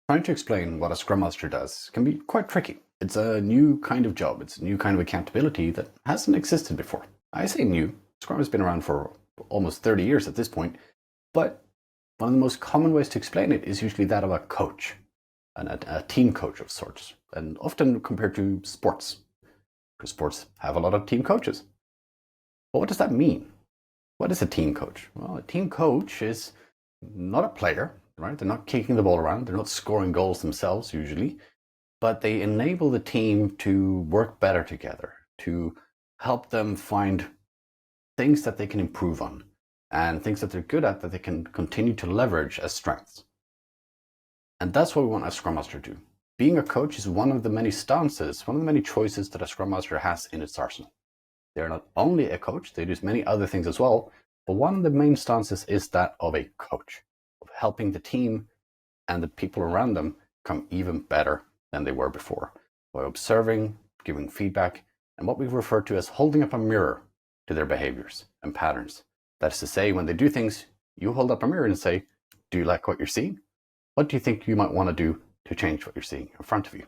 Trying to explain what a Scrum Master does can be quite tricky. It's a new kind of job. It's a new kind of accountability that hasn't existed before. I say new. Scrum has been around for almost 30 years at this point, but one of the most common ways to explain it is usually that of a coach, and a team coach of sorts, and often compared to sports, because sports have a lot of team coaches. But what does that mean? What is a team coach? Well, a team coach is not a player, right? They're not kicking the ball around. They're not scoring goals themselves usually, but they enable the team to work better together, to help them find things that they can improve on and things that they're good at that they can continue to leverage as strengths. And that's what we want a Scrum Master to do. Being a coach is one of the many stances, one of the many choices that a Scrum Master has in its arsenal. They're not only a coach, they do many other things as well, but one of the main stances is that of a coach, of helping the team and the people around them become even better than they were before, by observing, giving feedback, and what we refer to as holding up a mirror to their behaviors and patterns. That is to say, when they do things, you hold up a mirror and say, do you like what you're seeing? What do you think you might want to do to change what you're seeing in front of you?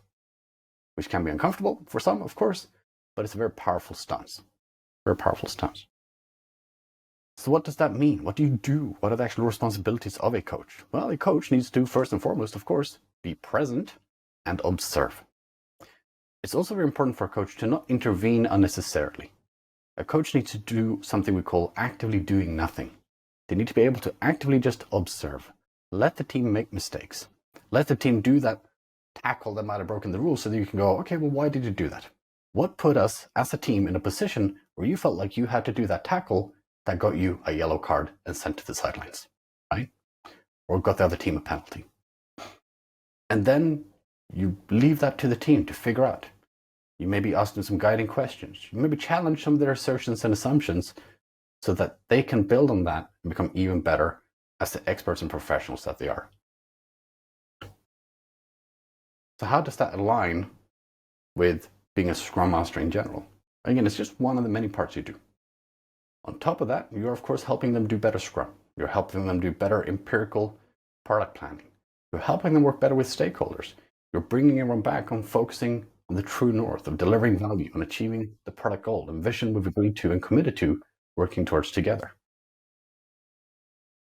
Which can be uncomfortable for some, of course, but it's a very powerful stance. Very powerful stance. So what does that mean? What do you do? What are the actual responsibilities of a coach? Well, a coach needs to, first and foremost, of course, be present and observe. It's also very important for a coach to not intervene unnecessarily. A coach needs to do something we call actively doing nothing. They need to be able to actively just observe. Let the team make mistakes. Let the team do that tackle that might have broken the rules so that you can go, okay, well, why did you do that? What put us as a team in a position where you felt like you had to do that tackle that got you a yellow card and sent to the sidelines, right? Or got the other team a penalty. And then you leave that to the team to figure out. You maybe ask them some guiding questions. You maybe challenge some of their assertions and assumptions so that they can build on that and become even better as the experts and professionals that they are. So how does that align with being a Scrum Master in general? Again, it's just one of the many parts you do. On top of that, you're of course helping them do better Scrum. You're helping them do better empirical product planning. You're helping them work better with stakeholders. You're bringing everyone back on focusing on the true north of delivering value and achieving the product goal and vision we've agreed to and committed to working towards together.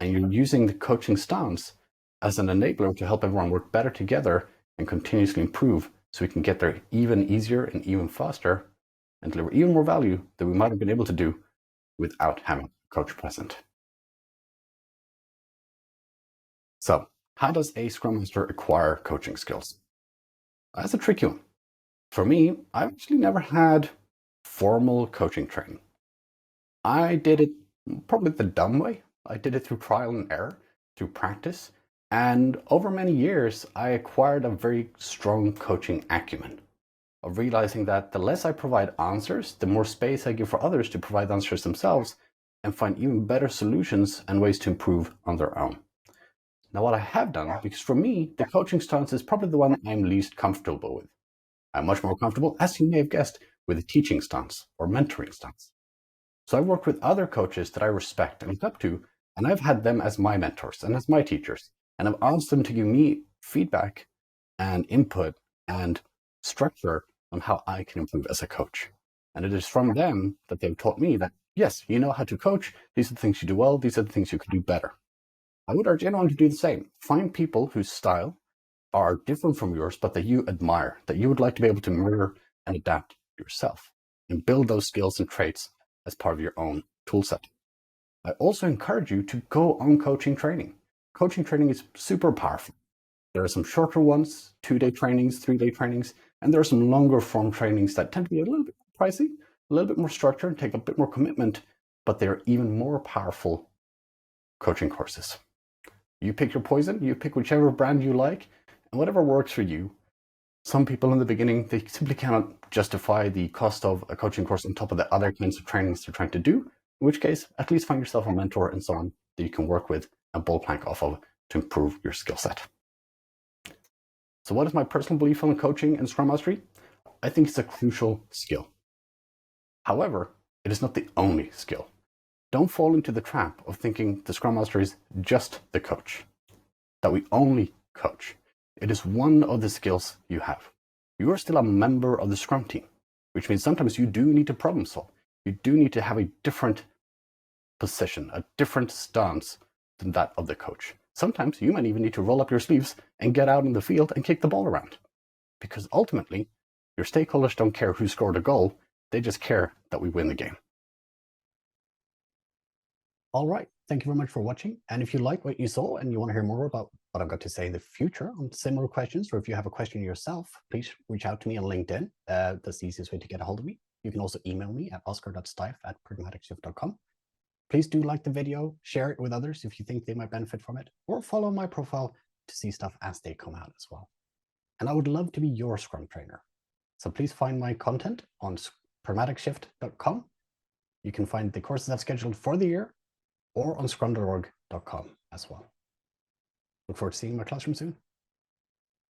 And you're using the coaching stance as an enabler to help everyone work better together and continuously improve so we can get there even easier and even faster and deliver even more value than we might have been able to do without having a coach present. So, how does a Scrum Master acquire coaching skills? That's a tricky one. For me, I've actually never had formal coaching training. I did it probably the dumb way. I did it through trial and error, through practice, and over many years, I acquired a very strong coaching acumen of realizing that the less I provide answers, the more space I give for others to provide answers themselves and find even better solutions and ways to improve on their own. Now, what I have done, because for me, the coaching stance is probably the one I'm least comfortable with. I'm much more comfortable, as you may have guessed, with a teaching stance or mentoring stance. So I've worked with other coaches that I respect and look up to, and I've had them as my mentors and as my teachers, and I've asked them to give me feedback and input and structure on how I can improve as a coach. And it is from them that they've taught me that, yes, you know how to coach. These are the things you do well. These are the things you could do better. I would urge anyone to do the same. Find people whose style are different from yours, but that you admire, that you would like to be able to mirror and adapt yourself and build those skills and traits as part of your own tool set. I also encourage you to go on coaching training. Coaching training is super powerful. There are some shorter ones, 2-day trainings, 3-day trainings, and there are some longer form trainings that tend to be a little bit pricey, a little bit more structured, take a bit more commitment, but they're even more powerful coaching courses. You pick your poison, you pick whichever brand you like, and whatever works for you. Some people in the beginning, they simply cannot justify the cost of a coaching course on top of the other kinds of trainings they're trying to do, in which case, at least find yourself a mentor and someone that you can work with and ball plank off of to improve your skill set. So what is my personal belief on coaching and Scrum Mastery? I think it's a crucial skill. However, it is not the only skill. Don't fall into the trap of thinking the Scrum Master is just the coach, that we only coach. It is one of the skills you have. You are still a member of the Scrum team, which means sometimes you do need to problem solve. You do need to have a different position, a different stance than that of the coach. Sometimes you might even need to roll up your sleeves and get out in the field and kick the ball around. Because ultimately, your stakeholders don't care who scored a goal, they just care that we win the game. All right, thank you very much for watching. And if you like what you saw and you want to hear more about what I've got to say in the future on similar questions, or if you have a question yourself, please reach out to me on LinkedIn. That's the easiest way to get a hold of me. You can also email me at oscar.stife@pragmaticshift.com. Please do like the video, share it with others if you think they might benefit from it, or follow my profile to see stuff as they come out as well. And I would love to be your Scrum trainer. So please find my content on pragmaticshift.com. You can find the courses I've scheduled for the year, or on scrum.org.com as well. Look forward to seeing you in my classroom soon.